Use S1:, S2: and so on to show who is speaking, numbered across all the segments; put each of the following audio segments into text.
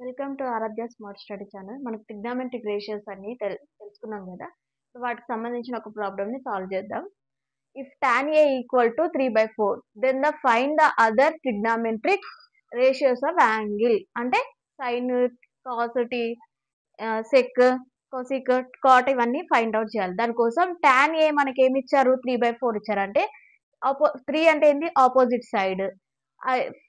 S1: Welcome to Aaradhya smart study channel. మనకు trigonometric ratios అన్ని తెలుసుకున్నాం కదా. వాటికి సంబంధించిన ఒక ప్రాబ్లమ్ ని సాల్వ్ చేద్దాం. If tan a equal to 3/4 then find the other trigonometric ratios of angle. అంటే సైన్, కాస్, టీ, సెక్, కొసిక్, కాట్ ఇవన్నీ ఫైండ్ అవుట్ చేయాలి. దానికోసం tan a మనకి ఏమి ఇచ్చారు, 3/4 ఇచ్చారు. అంటే 3 అంటే ఏంటి, ఆపోజిట్ సైడ్.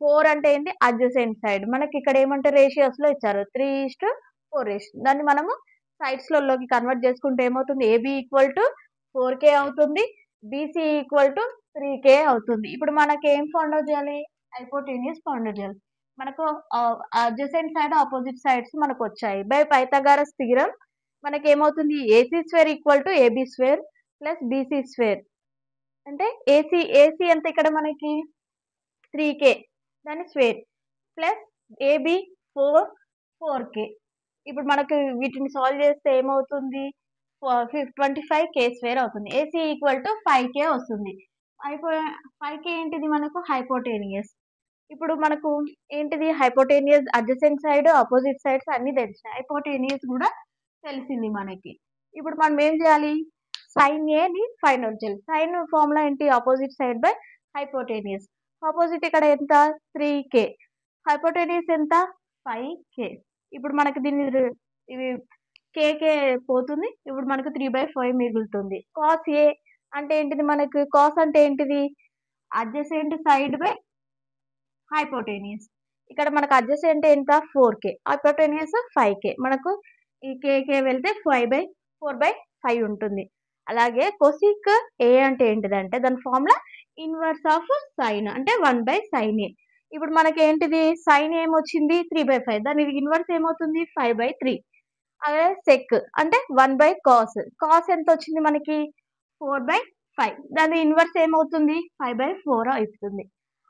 S1: 4 అంటే ఏంటి, అడ్జసెంట్ సైడ్. మనకి ఇక్కడ ఏమంటే రేషియోస్ లో ఇచ్చారు 3:4 రేషియో. దాన్ని మనము సైడ్స్ లోకి కన్వర్ట్ చేసుకుంటే ఏమవుతుంది, ఏబి ఈక్వల్ టు 4k అవుతుంది, బీసీ ఈక్వల్ టు 3k అవుతుంది. ఇప్పుడు మనకి ఏం ఫౌండ్ అవుట్ చేయాలి, హైపోటెన్యూస్ ఫౌండ్ అవుట్ చేయాలి. మనకు అడ్జసెంట్ సైడ్, ఆపోజిట్ సైడ్స్ మనకు వచ్చాయి. బై పైథాగరస్ థియరం మనకి ఏమవుతుంది, AC square equal to AB square plus BC square. అంటే ఏసీ ఎంత ఇక్కడ మనకి 3k, దాని స్క్వేర్ ప్లస్ ఏబి 4k. ఇప్పుడు మనకు వీటిని సాల్వ్ చేస్తే ఏమవుతుంది, 25k స్క్వేర్ అవుతుంది. ఏసీ ఈక్వల్ టు 5k వస్తుంది. 5k ఏంటిది మనకు, హైపోటేనియస్. ఇప్పుడు మనకు ఏంటిది, hypotenuse, adjacent side, opposite sides అన్ని తెలిసినాయి. హైపోటేనియస్ కూడా తెలిసింది మనకి. ఇప్పుడు మనం ఏం చేయాలి, సైన్ ఏ ని ఫైండ్ అవుట్ చేయాలి. సైన్ ఫార్ములా ఏంటి, opposite side by hypotenuse. Opposite ఇక్కడ ఎంత, 3k, హైపోటేనియస్ ఎంత, 5k. ఇప్పుడు మనకి దీన్ని ఇవి కేకే పోతుంది. ఇప్పుడు మనకు 3/5 మిగులుతుంది. కాస్ ఏ అంటే ఏంటిది, మనకు కాస్ అంటే ఏంటిది, అడ్జసెంట్ సైడ్ బై హైపోటేనియస్. ఇక్కడ మనకు అడ్జసెంట్ ఎంత, 4k, హైపోటేనియస్ 5k. మనకు ఈ కేకే వెళ్తే 4/5 ఉంటుంది. అలాగే కొసిక్ ఏ అంటే ఏంటిదంటే దాని ఫార్ములా ఇన్వర్స్ ఆఫ్ సైన్, అంటే 1/sin a. ఇప్పుడు మనకి ఏంటిది, సైన్ ఏమొచ్చింది 3/5, దాని ఇన్వర్స్ ఏమవుతుంది 5/3. అదే సెక్ అంటే 1/cos, కాస్ ఎంత వచ్చింది మనకి 4/5, దాని ఇన్వర్స్ ఏమవుతుంది 5/4 అవుతుంది.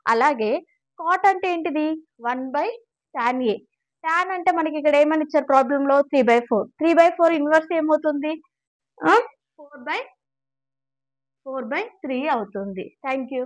S1: అలాగే కాట్ అంటే ఏంటిది 1/tan a. tan అంటే మనకి ఇక్కడ ఏమని ఇచ్చారు ప్రాబ్లం లో, 3/4 ఇన్వర్స్ ఏమవుతుంది 4/3 అవుతుంది. Thank you.